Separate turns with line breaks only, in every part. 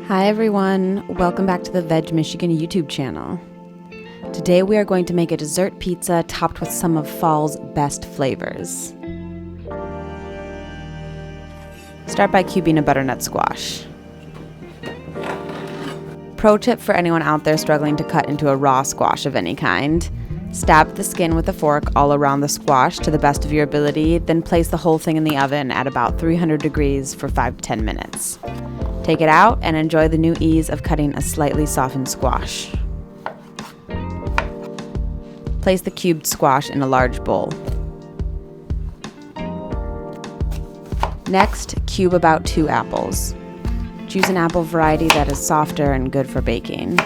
Hi everyone, welcome back to the Veg Michigan YouTube channel. Today we are going to make a dessert pizza topped with some of fall's best flavors. Start by cubing a butternut squash. Pro tip for anyone out there struggling to cut into a raw squash of any kind. Stab the skin with a fork all around the squash to the best of your ability, then place the whole thing in the oven at about 300 degrees for 5 to 10 minutes. Take it out and enjoy the new ease of cutting a slightly softened squash. Place the cubed squash in a large bowl. Next, cube about 2 apples. Choose an apple variety that is softer and good for baking.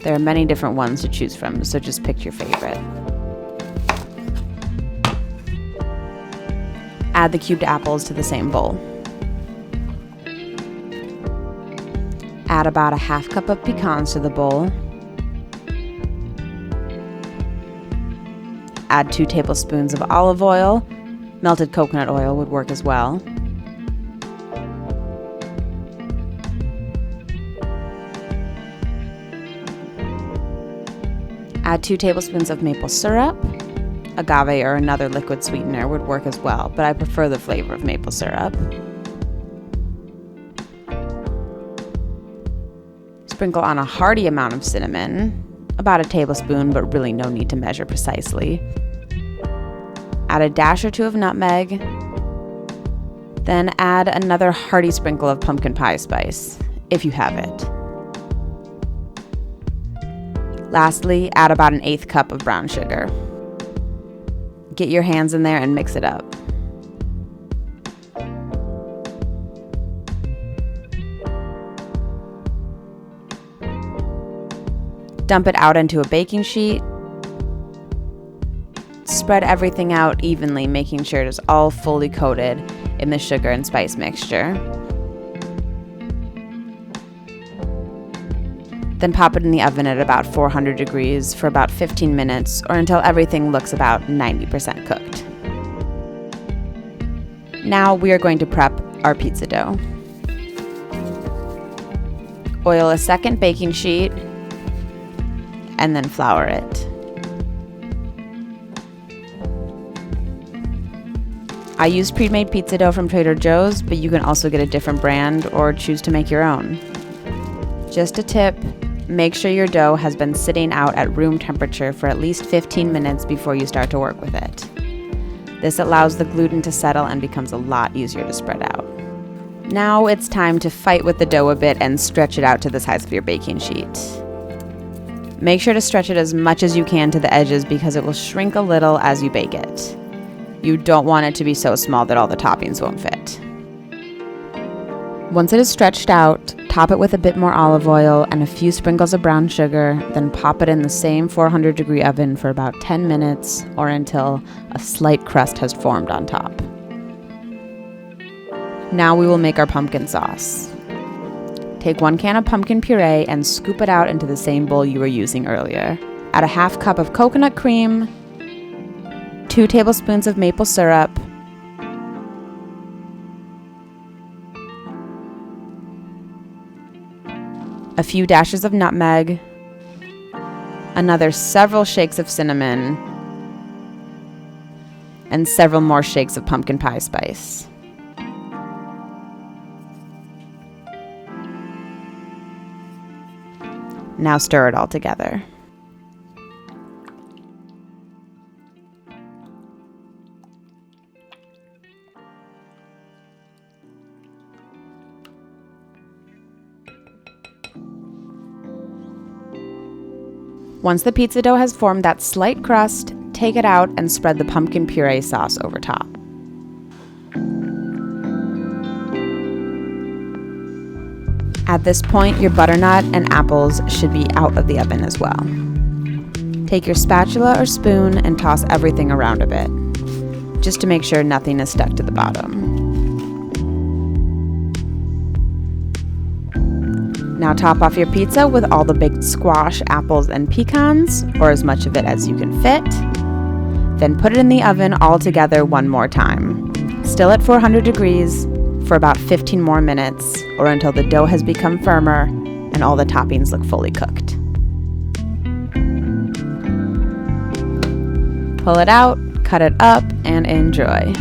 There are many different ones to choose from, so just pick your favorite. Add the cubed apples to the same bowl. Add about a half cup of pecans to the bowl. Add 2 tablespoons of olive oil. Melted coconut oil would work as well. Add 2 tablespoons of maple syrup. Agave or another liquid sweetener would work as well, but I prefer the flavor of maple syrup. Sprinkle on a hearty amount of cinnamon, about a tablespoon, but really no need to measure precisely. Add a dash or 2 of nutmeg. Then add another hearty sprinkle of pumpkin pie spice, if you have it. Lastly, add about an 1/8 cup of brown sugar. Get your hands in there and mix it up. Dump it out into a baking sheet. Spread everything out evenly, making sure it is all fully coated in the sugar and spice mixture. Then pop it in the oven at about 400 degrees for about 15 minutes or until everything looks about 90% cooked. Now we are going to prep our pizza dough. Oil a second baking sheet and then flour it. I use pre-made pizza dough from Trader Joe's, but you can also get a different brand or choose to make your own. Just a tip, make sure your dough has been sitting out at room temperature for at least 15 minutes before you start to work with it. This allows the gluten to settle and becomes a lot easier to spread out. Now it's time to fight with the dough a bit and stretch it out to the size of your baking sheet. Make sure to stretch it as much as you can to the edges because it will shrink a little as you bake it. You don't want it to be so small that all the toppings won't fit. Once it is stretched out, top it with a bit more olive oil and a few sprinkles of brown sugar, then pop it in the same 400-degree oven for about 10 minutes or until a slight crust has formed on top. Now we will make our pumpkin sauce. Take 1 can of pumpkin puree and scoop it out into the same bowl you were using earlier. Add a half cup of coconut cream, 2 tablespoons of maple syrup, a few dashes of nutmeg, another several shakes of cinnamon, and several more shakes of pumpkin pie spice. Now stir it all together. Once the pizza dough has formed that slight crust, take it out and spread the pumpkin puree sauce over top. At this point, your butternut and apples should be out of the oven as well. Take your spatula or spoon and toss everything around a bit, just to make sure nothing is stuck to the bottom. Now top off your pizza with all the baked squash, apples, and pecans, or as much of it as you can fit. Then put it in the oven all together one more time, still at 400 degrees, for about 15 more minutes or until the dough has become firmer and all the toppings look fully cooked. Pull it out, cut it up, and enjoy.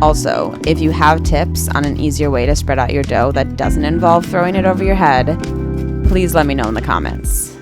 Also, if you have tips on an easier way to spread out your dough that doesn't involve throwing it over your head, please let me know in the comments.